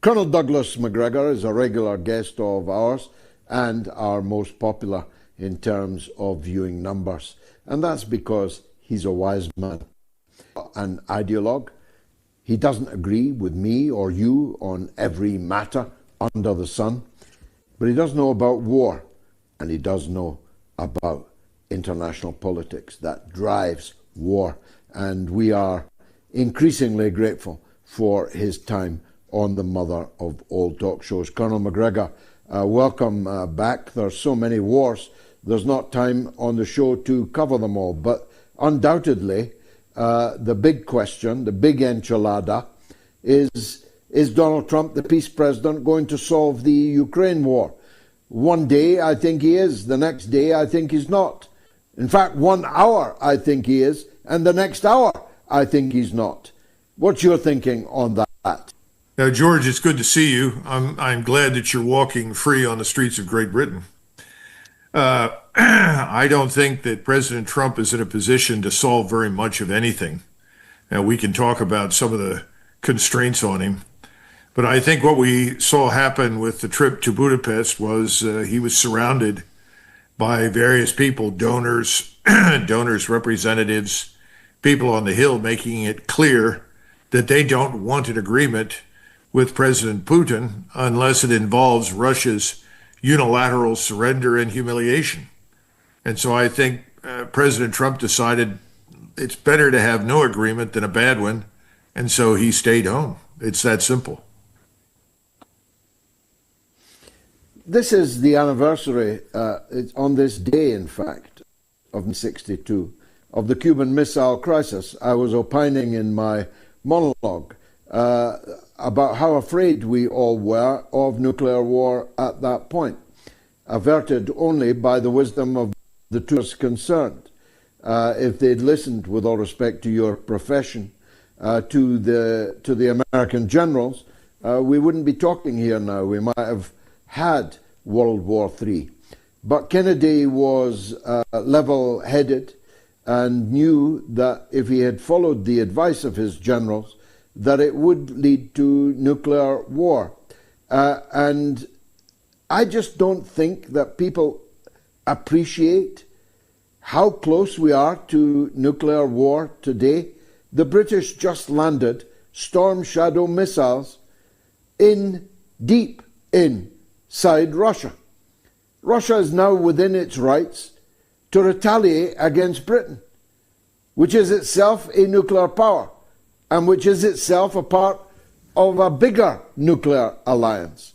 Colonel Douglas Macgregor is a regular guest of ours and our most popular in terms of viewing numbers. And that's because he's a wise man, an ideologue. He doesn't agree with me or you on every matter under the sun, but he does know about war, and he does know about international politics that drives war. And we are increasingly grateful for his time on the mother of all talk shows. Colonel Macgregor, welcome back. There's so many wars, there's not time on the show to cover them all, but undoubtedly the big question, the big enchilada is Donald Trump, the peace president, going to solve the Ukraine war? One day I think he is, the next day I think he's not. In fact, 1 hour I think he is, and the next hour I think he's not. What's your thinking on that? Now, George, it's good to see you. I'm glad that you're walking free on the streets of Great Britain. I don't think that President Trump is in a position to solve very much of anything. Now, we can talk about some of the constraints on him, but I think what we saw happen with the trip to Budapest was he was surrounded by various people, donors, representatives, people on the Hill, making it clear that they don't want an agreement with President Putin unless it involves Russia's unilateral surrender and humiliation. And so I think President Trump decided it's better to have no agreement than a bad one, and so he stayed home. It's that simple. This is the anniversary, it's on this day, in fact, of 1962, of the Cuban Missile Crisis. I was opining in my monologue about how afraid we all were of nuclear war at that point, averted only by the wisdom of the two concerned. If they'd listened, with all respect to your profession, to the American generals, we wouldn't be talking here now. We might have had World War III. But Kennedy was level-headed and knew that if he had followed the advice of his generals, that it would lead to nuclear war. And I just don't think that people appreciate how close we are to nuclear war today. The British just landed Storm Shadow missiles deep inside Russia. Russia is now within its rights to retaliate against Britain, which is itself a nuclear power, and which is itself a part of a bigger nuclear alliance.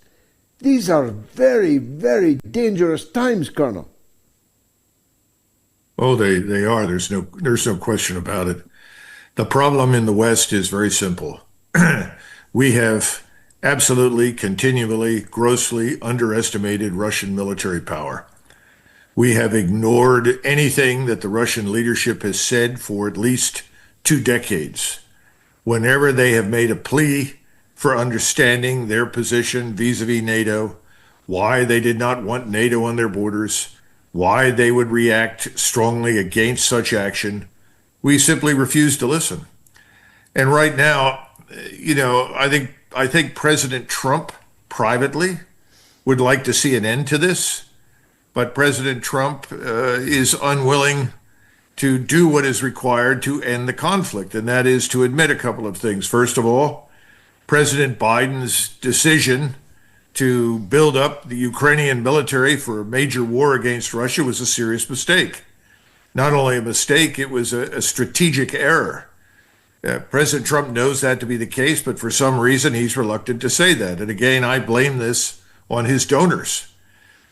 These are very, very dangerous times, Colonel. Oh, they are. There's no question about it. The problem in the West is very simple. We have absolutely, continually, grossly underestimated Russian military power. We have ignored anything that the Russian leadership has said for at least 2 decades. Whenever they have made a plea for understanding their position vis-a-vis NATO, why they did not want NATO on their borders, why they would react strongly against such action, we simply refuse to listen. And right now, I think President Trump privately would like to see an end to this, but President Trump is unwilling to do what is required to end the conflict, and that is to admit a couple of things. First of all, President Biden's decision to build up the Ukrainian military for a major war against Russia was a serious mistake. Not only a mistake, it was a strategic error. President Trump knows that to be the case, but for some reason he's reluctant to say that. And again, I blame this on his donors.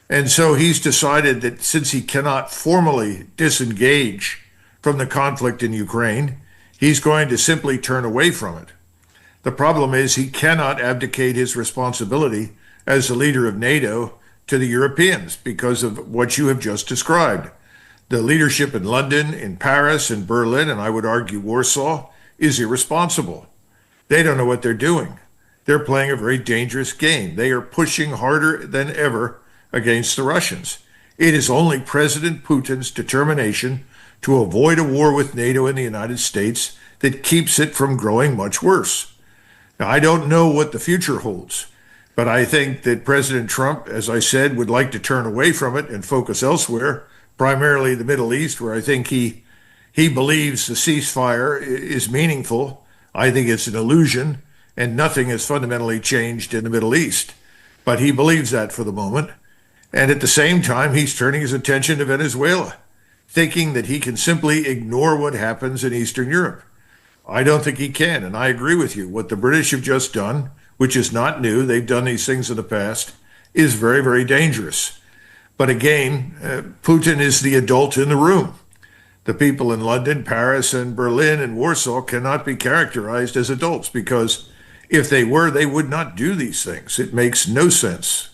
And so he's decided that since he cannot formally disengage from the conflict in Ukraine, he's going to simply turn away from it. The problem is he cannot abdicate his responsibility as the leader of NATO to the Europeans because of what you have just described. The leadership in London, in Paris, in Berlin, and I would argue Warsaw, is irresponsible. They don't know what they're doing. They're playing a very dangerous game. They are pushing harder than ever against the Russians. It is only President Putin's determination to avoid a war with NATO and the United States that keeps it from growing much worse. Now, I don't know what the future holds, but I think that President Trump, as I said, would like to turn away from it and focus elsewhere, primarily the Middle East, where I think he believes the ceasefire is meaningful. I think it's an illusion, and nothing has fundamentally changed in the Middle East. But he believes that for the moment. And at the same time, he's turning his attention to Venezuela, thinking that he can simply ignore what happens in Eastern Europe. I don't think he can, and I agree with you. What the British have just done, which is not new, they've done these things in the past, is very, very dangerous. But again, Putin is the adult in the room. The people in London, Paris, and Berlin and Warsaw cannot be characterized as adults, because if they were, they would not do these things. It makes no sense.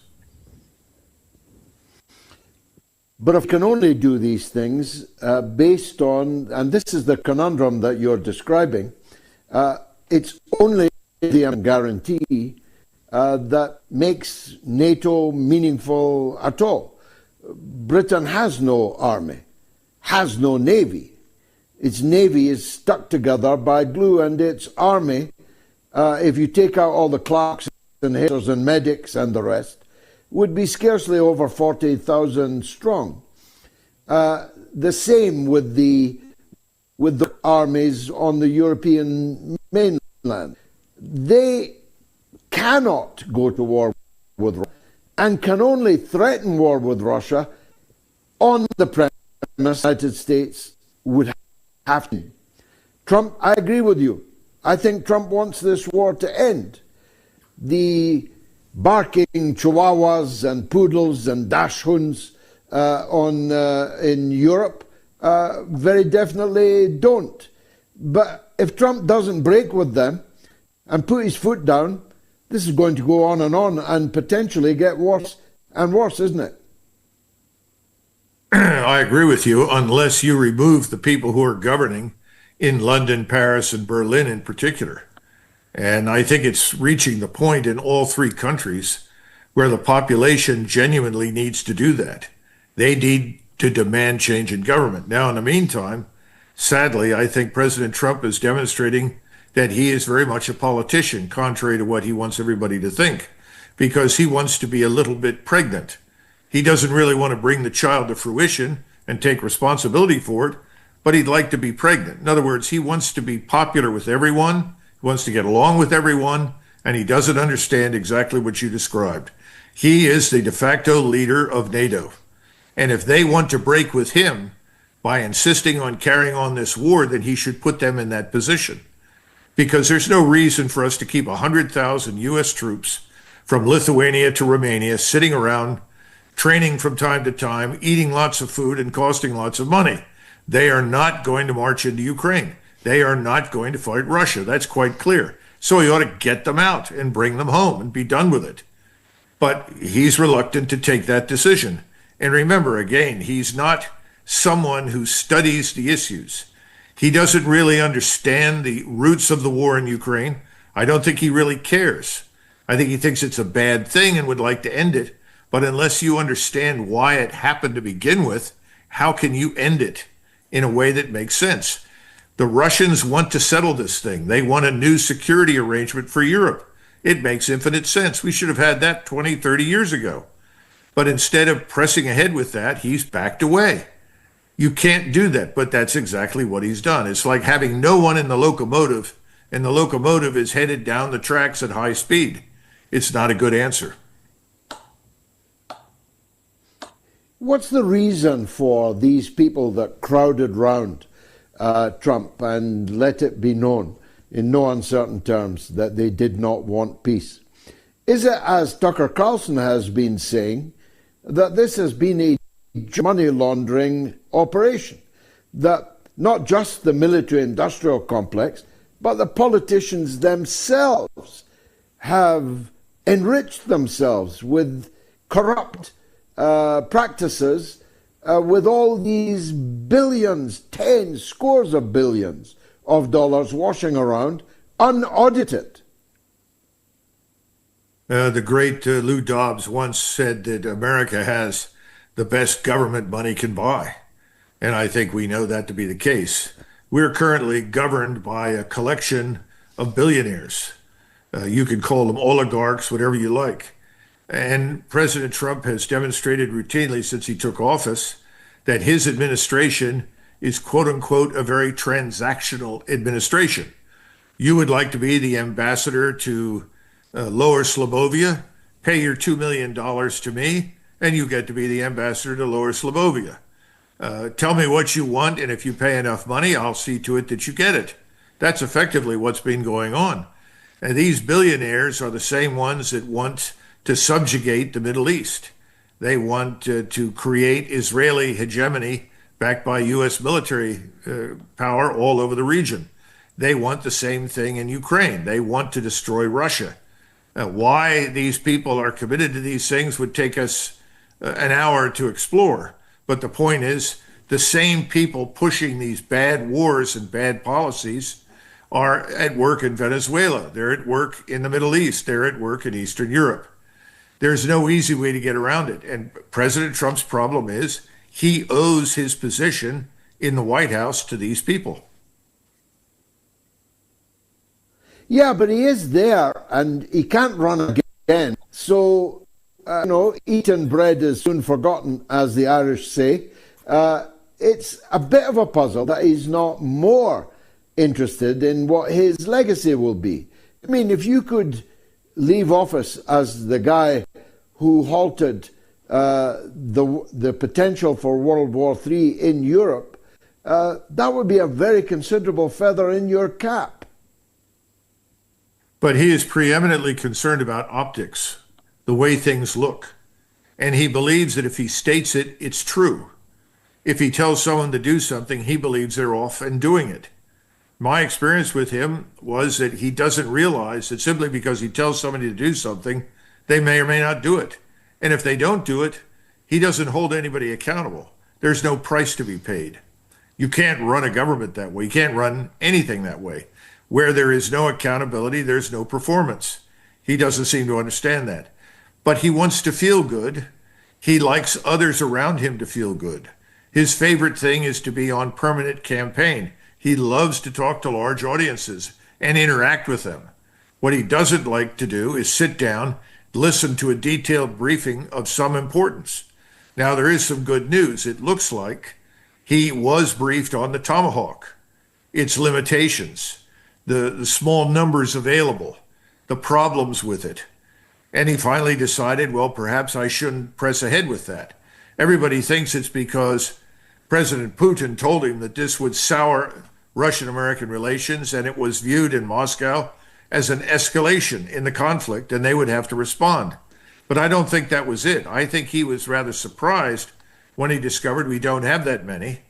But if you can only do these things based on, and this is the conundrum that you're describing, it's only the guarantee that makes NATO meaningful at all. Britain has no army, has no navy. Its navy is stuck together by glue, and its army, if you take out all the clerks and haters and medics and the rest, would be scarcely over 40,000 strong. The same with the armies on the European mainland. They cannot go to war with Russia and can only threaten war with Russia on the premise the United States would have to. Trump, I agree with you. I think Trump wants this war to end. The barking chihuahuas and poodles and dachshunds in Europe very definitely don't. But if Trump doesn't break with them and put his foot down, this is going to go on and potentially get worse and worse, isn't it? I agree with you, unless you remove the people who are governing in London, Paris, and Berlin in particular. And I think it's reaching the point in all three countries where the population genuinely needs to do that. They need to demand change in government. Now, in the meantime, sadly, I think President Trump is demonstrating that he is very much a politician, contrary to what he wants everybody to think, because he wants to be a little bit pregnant. He doesn't really want to bring the child to fruition and take responsibility for it, but he'd like to be pregnant. In other words, he wants to be popular with everyone, he wants to get along with everyone, and he doesn't understand exactly what you described. He is the de facto leader of NATO. And if they want to break with him by insisting on carrying on this war, then he should put them in that position. Because there's no reason for us to keep 100,000 U.S. troops from Lithuania to Romania sitting around, training from time to time, eating lots of food and costing lots of money. They are not going to march into Ukraine. They are not going to fight Russia. That's quite clear. So he ought to get them out and bring them home and be done with it. But he's reluctant to take that decision. And remember, again, he's not someone who studies the issues. He doesn't really understand the roots of the war in Ukraine. I don't think he really cares. I think he thinks it's a bad thing and would like to end it. But unless you understand why it happened to begin with, how can you end it in a way that makes sense? The Russians want to settle this thing. They want a new security arrangement for Europe. It makes infinite sense. We should have had that 20, 30 years ago. But instead of pressing ahead with that, he's backed away. You can't do that, but that's exactly what he's done. It's like having no one in the locomotive, and the locomotive is headed down the tracks at high speed. It's not a good answer. What's the reason for these people that crowded round Trump and let it be known in no uncertain terms that they did not want peace? Is it, as Tucker Carlson has been saying, that this has been a money laundering operation, that not just the military-industrial complex, but the politicians themselves have enriched themselves with corrupt practices, with all these billions, tens, scores of billions of dollars washing around, unaudited? The great Lou Dobbs once said that America has the best government money can buy. And I think we know that to be the case. We're currently governed by a collection of billionaires. You can call them oligarchs, whatever you like. And President Trump has demonstrated routinely since he took office that his administration is, quote unquote, a very transactional administration. You would like to be the ambassador to Lower Slobovia, pay your $2 million to me, and you get to be the ambassador to Lower Slobovia. Tell me what you want, and if you pay enough money, I'll see to it that you get it. That's effectively what's been going on. And these billionaires are the same ones that want to subjugate the Middle East. They want to create Israeli hegemony backed by U.S. military power all over the region. They want the same thing in Ukraine. They want to destroy Russia. Why these people are committed to these things would take us an hour to explore. But the point is, the same people pushing these bad wars and bad policies are at work in Venezuela. They're at work in the Middle East. They're at work in Eastern Europe. There's no easy way to get around it. And President Trump's problem is he owes his position in the White House to these people. Yeah, but he is there and he can't run again. So, eaten bread is soon forgotten, as the Irish say. It's a bit of a puzzle that he's not more interested in what his legacy will be. I mean, if you could leave office as the guy who halted the potential for World War III in Europe, that would be a very considerable feather in your cap. But he is preeminently concerned about optics, the way things look. And he believes that if he states it, it's true. If he tells someone to do something, he believes they're off and doing it. My experience with him was that he doesn't realize that simply because he tells somebody to do something, they may or may not do it. And if they don't do it, he doesn't hold anybody accountable. There's no price to be paid. You can't run a government that way. You can't run anything that way. Where there is no accountability, there's no performance. He doesn't seem to understand that. But he wants to feel good. He likes others around him to feel good. His favorite thing is to be on permanent campaign. He loves to talk to large audiences and interact with them. What he doesn't like to do is sit down, listen to a detailed briefing of some importance. Now, there is some good news. It looks like he was briefed on the Tomahawk, its limitations, the small numbers available, the problems with it. And he finally decided, well, perhaps I shouldn't press ahead with that. Everybody thinks it's because President Putin told him that this would sour Russian-American relations, and it was viewed in Moscow as an escalation in the conflict, and they would have to respond. But I don't think that was it. I think he was rather surprised when he discovered we don't have that many,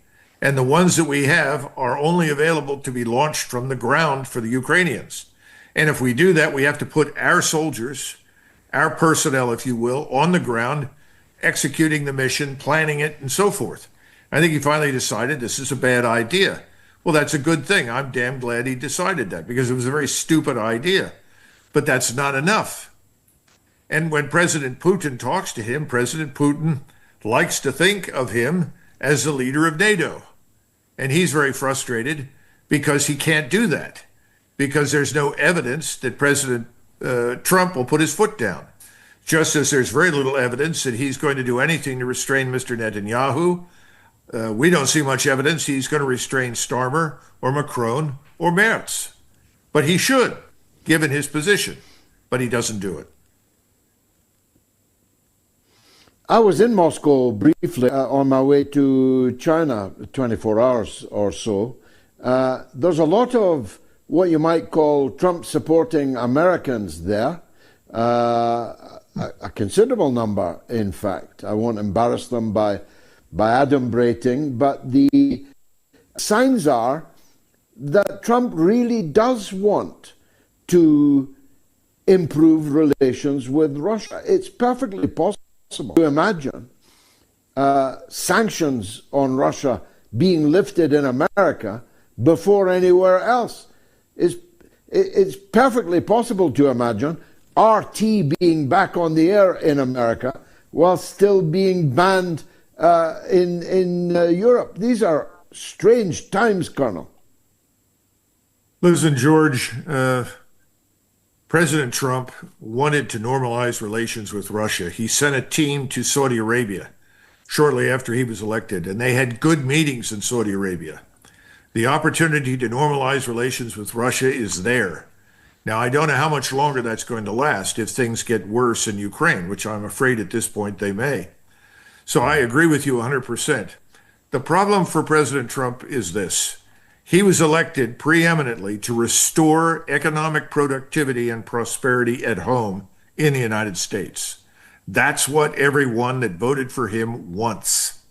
and the ones that we have are only available to be launched from the ground for the Ukrainians. And if we do that, we have to put our soldiers, our personnel, if you will, on the ground, executing the mission, planning it, and so forth. I think he finally decided this is a bad idea. Well, that's a good thing. I'm damn glad he decided that, because it was a very stupid idea. But that's not enough. And when President Putin talks to him, President Putin likes to think of him as the leader of NATO. And he's very frustrated because he can't do that, because there's no evidence that President Trump will put his foot down. Just as there's very little evidence that he's going to do anything to restrain Mr. Netanyahu, we don't see much evidence he's going to restrain Starmer or Macron or Moats. But he should, given his position. But he doesn't do it. I was in Moscow briefly on my way to China, 24 hours or so. There's a lot of what you might call Trump-supporting Americans there. A considerable number, in fact. I won't embarrass them by adumbrating, but the signs are that Trump really does want to improve relations with Russia. It's perfectly possible to imagine sanctions on Russia being lifted in America before anywhere else. It's perfectly possible to imagine RT being back on the air in America while still being banned in Europe. These are strange times, Colonel. Listen, George, President Trump wanted to normalize relations with Russia. He sent a team to Saudi Arabia shortly after he was elected, and they had good meetings in Saudi Arabia. The opportunity to normalize relations with Russia is there. Now, I don't know how much longer that's going to last if things get worse in Ukraine, which I'm afraid at this point they may. So I agree with you 100%. The problem for President Trump is this. He was elected preeminently to restore economic productivity and prosperity at home in the United States. That's what everyone that voted for him wants.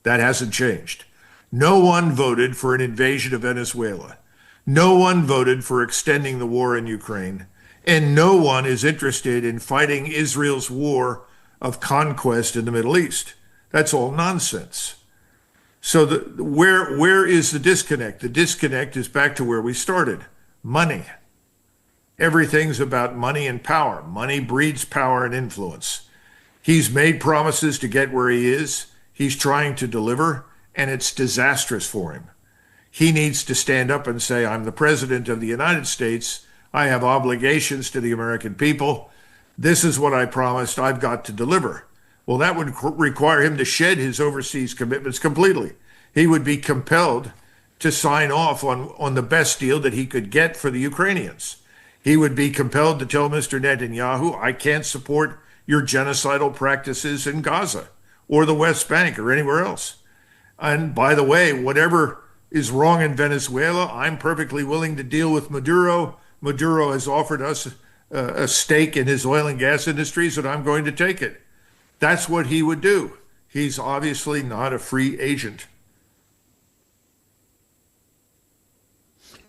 That hasn't changed. No one voted for an invasion of Venezuela. No one voted for extending the war in Ukraine. And no one is interested in fighting Israel's war of conquest in the Middle East. That's all nonsense. So where is the disconnect? The disconnect is back to where we started. Money. Everything's about money and power. Money breeds power and influence. He's made promises to get where he is. He's trying to deliver, and it's disastrous for him. He needs to stand up and say, I'm the president of the United States. I have obligations to the American people. This is what I promised. I've got to deliver. Well, that would require him to shed his overseas commitments completely. He would be compelled to sign off on the best deal that he could get for the Ukrainians. He would be compelled to tell Mr. Netanyahu, I can't support your genocidal practices in Gaza or the West Bank or anywhere else. And by the way, whatever is wrong in Venezuela, I'm perfectly willing to deal with Maduro. Maduro has offered us a stake in his oil and gas industries, and I'm going to take it. That's what he would do. He's obviously not a free agent.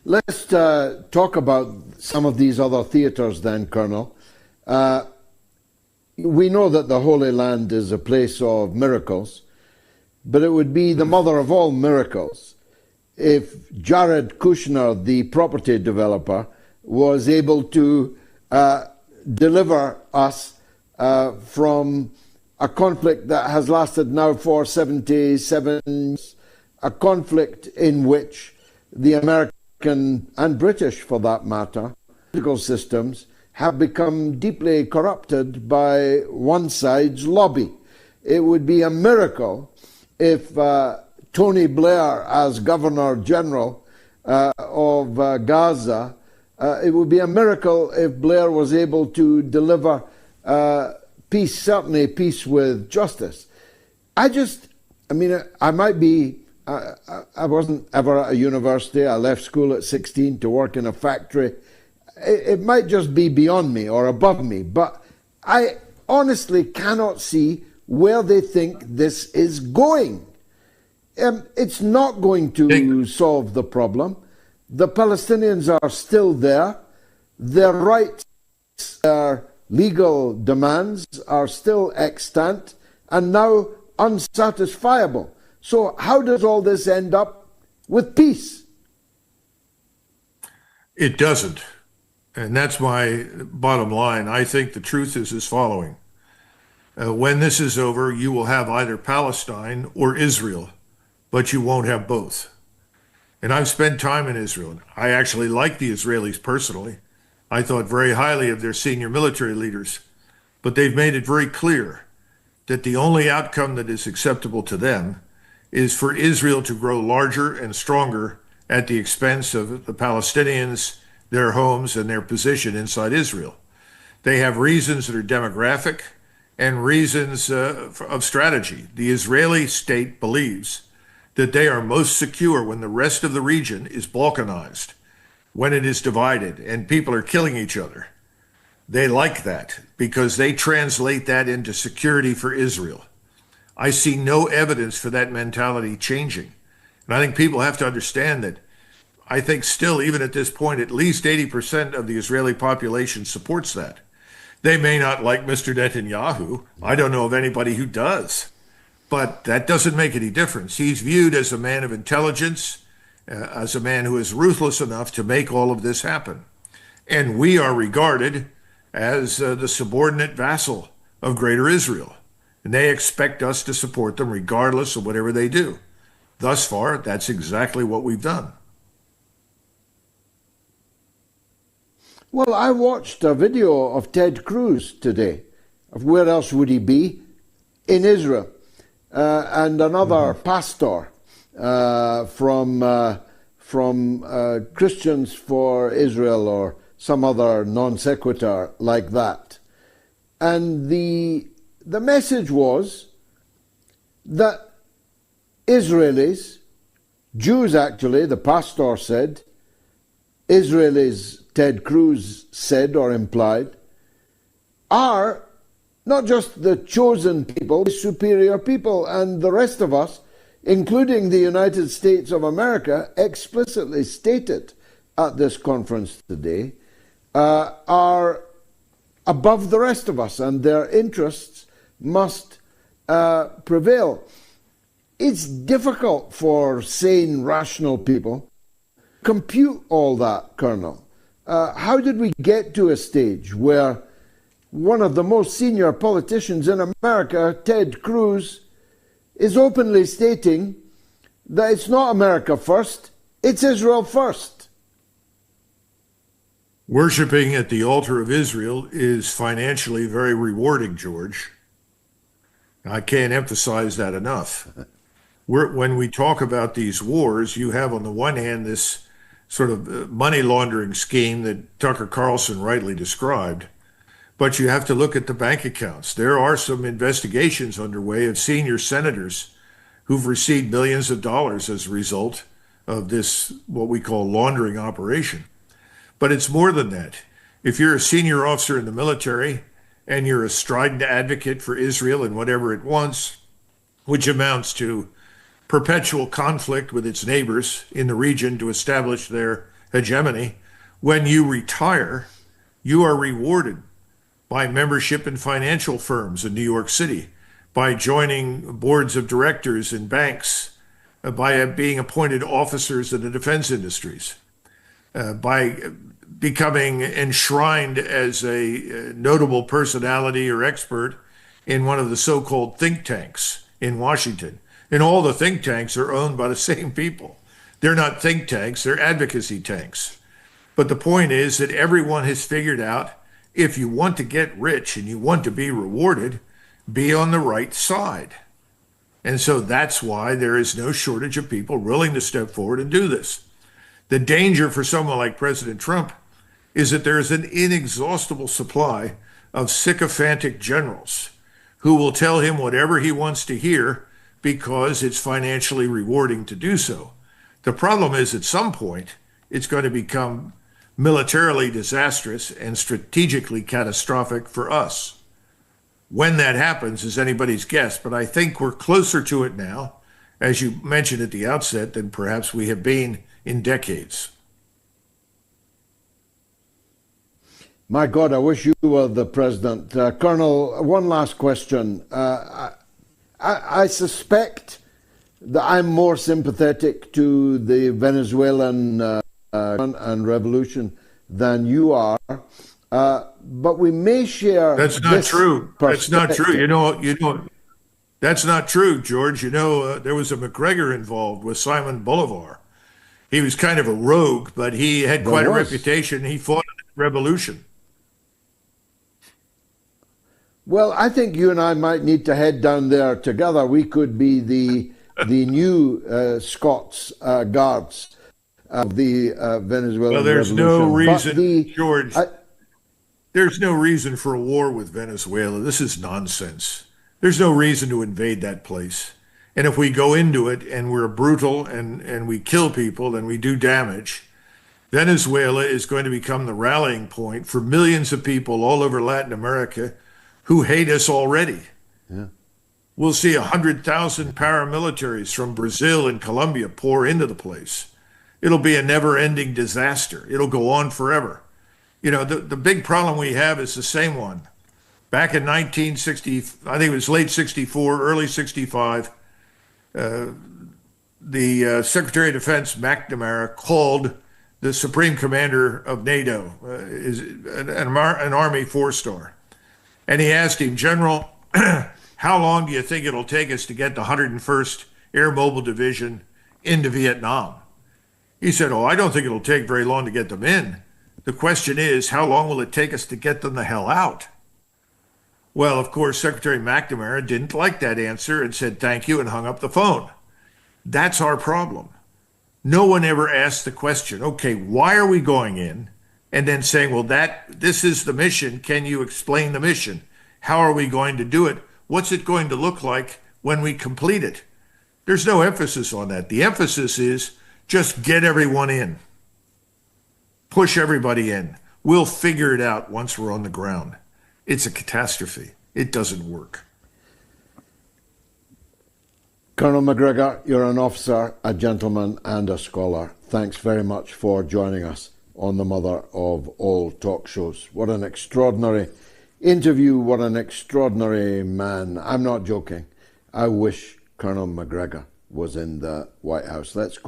Let's talk about some of these other theaters then, Colonel. We know that the Holy Land is a place of miracles, but it would be the mother of all miracles if Jared Kushner, the property developer, was able to deliver us from a conflict that has lasted now for 77 years, a conflict in which the American and British, for that matter, political systems have become deeply corrupted by one side's lobby. It would be a miracle if Tony Blair, as Governor General of Gaza, it would be a miracle if Blair was able to deliver peace, certainly peace with justice. I might be, I wasn't ever at a university. I left school at 16 to work in a factory. It might just be beyond me or above me, but I honestly cannot see where they think this is going. It's not going to solve the problem. The Palestinians are still there. Their rights are legal demands are still extant and now unsatisfiable. So how does all this end up with peace? It doesn't. And that's my bottom line. I think the truth is as following. When this is over, you will have either Palestine or Israel, but you won't have both. And I've spent time in Israel. I actually like the Israelis personally. I thought very highly of their senior military leaders, but they've made it very clear that the only outcome that is acceptable to them is for Israel to grow larger and stronger at the expense of the Palestinians, their homes, and their position inside Israel. They have reasons that are demographic and reasons of strategy. The Israeli state believes that they are most secure when the rest of the region is balkanized, when it is divided and people are killing each other. They like that because they translate that into security for Israel. I see no evidence for that mentality changing. And I think people have to understand that I think still, even at this point, at least 80% of the Israeli population supports that. They may not like Mr. Netanyahu. I don't know of anybody who does. But that doesn't make any difference. He's viewed as a man of intelligence, as a man who is ruthless enough to make all of this happen. And we are regarded as the subordinate vassal of Greater Israel. And they expect us to support them regardless of whatever they do. Thus far, that's exactly what we've done. Well, I watched a video of Ted Cruz today. Where else would he be? In Israel. And another pastor from Christians for Israel or some other non sequitur like that. And the message was that Israelis, Jews actually, the pastor said, Israelis, Ted Cruz said or implied, are not just the chosen people, the superior people, and the rest of us, including the United States of America, explicitly stated at this conference today, are above the rest of us, and their interests must prevail. It's difficult for sane, rational people to compute all that, Colonel. How did we get to a stage where one of the most senior politicians in America, Ted Cruz, is openly stating that it's not America first, it's Israel first? Worshipping at the altar of Israel is financially very rewarding, George. I can't emphasize that enough. When we talk about these wars, you have on the one hand this sort of money laundering scheme that Tucker Carlson rightly described, but you have to look at the bank accounts. There are some investigations underway of senior senators who've received millions of dollars as a result of this, what we call laundering operation. But it's more than that. If you're a senior officer in the military and you're a strident advocate for Israel and whatever it wants, which amounts to perpetual conflict with its neighbors in the region to establish their hegemony, when you retire, you are rewarded by membership in financial firms in New York City, by joining boards of directors in banks, by being appointed officers in the defense industries, by becoming enshrined as a notable personality or expert in one of the so-called think tanks in Washington. And all the think tanks are owned by the same people. They're not think tanks, they're advocacy tanks. But the point is that everyone has figured out, if you want to get rich and you want to be rewarded, be on the right side. And so that's why there is no shortage of people willing to step forward and do this. The danger for someone like President Trump is that there is an inexhaustible supply of sycophantic generals who will tell him whatever he wants to hear because it's financially rewarding to do so. The problem is, at some point, it's going to become militarily disastrous and strategically catastrophic for us. When that happens is anybody's guess, but I think we're closer to it now, as you mentioned at the outset, than perhaps we have been in decades. My God, I wish you were the president. Colonel, one last question. I suspect that I'm more sympathetic to the Venezuelan and revolution than you are, but we may share. That's not true. That's not true. You know, that's not true, George. You know, there was a Macgregor involved with Simon Bolivar. He was kind of a rogue, but he had quite a reputation. He fought in the revolution. Well, I think you and I might need to head down there together. We could be the new Scots guards of the Venezuelan Well, there's revolution. no reason, George. There's no reason for a war with Venezuela. This is nonsense. There's no reason to invade that place. And if we go into it and we're brutal and we kill people and we do damage, Venezuela is going to become the rallying point for millions of people all over Latin America who hate us already. Yeah. We'll see 100,000 paramilitaries from Brazil and Colombia pour into the place. It'll be a never-ending disaster. It'll go on forever. You know, the big problem we have is the same one. Back in 1960, I think it was late 64, early 65, the Secretary of Defense, McNamara, called the Supreme Commander of NATO, an Army four-star. And he asked him, General, how long do you think it'll take us to get the 101st Air Mobile Division into Vietnam? He said, oh, I don't think it'll take very long to get them in. The question is, how long will it take us to get them the hell out? Well, of course, Secretary McNamara didn't like that answer and said thank you and hung up the phone. That's our problem. No one ever asked the question, okay, why are we going in? And then saying, well, this is the mission. Can you explain the mission? How are we going to do it? What's it going to look like when we complete it? There's no emphasis on that. The emphasis is just get everyone in. Push everybody in. We'll figure it out once we're on the ground. It's a catastrophe. It doesn't work. Colonel Macgregor, you're an officer, a gentleman, and a scholar. Thanks very much for joining us on the mother of all talk shows. What an extraordinary interview. What an extraordinary man. I'm not joking. I wish Colonel Macgregor was in the White House. Let's go.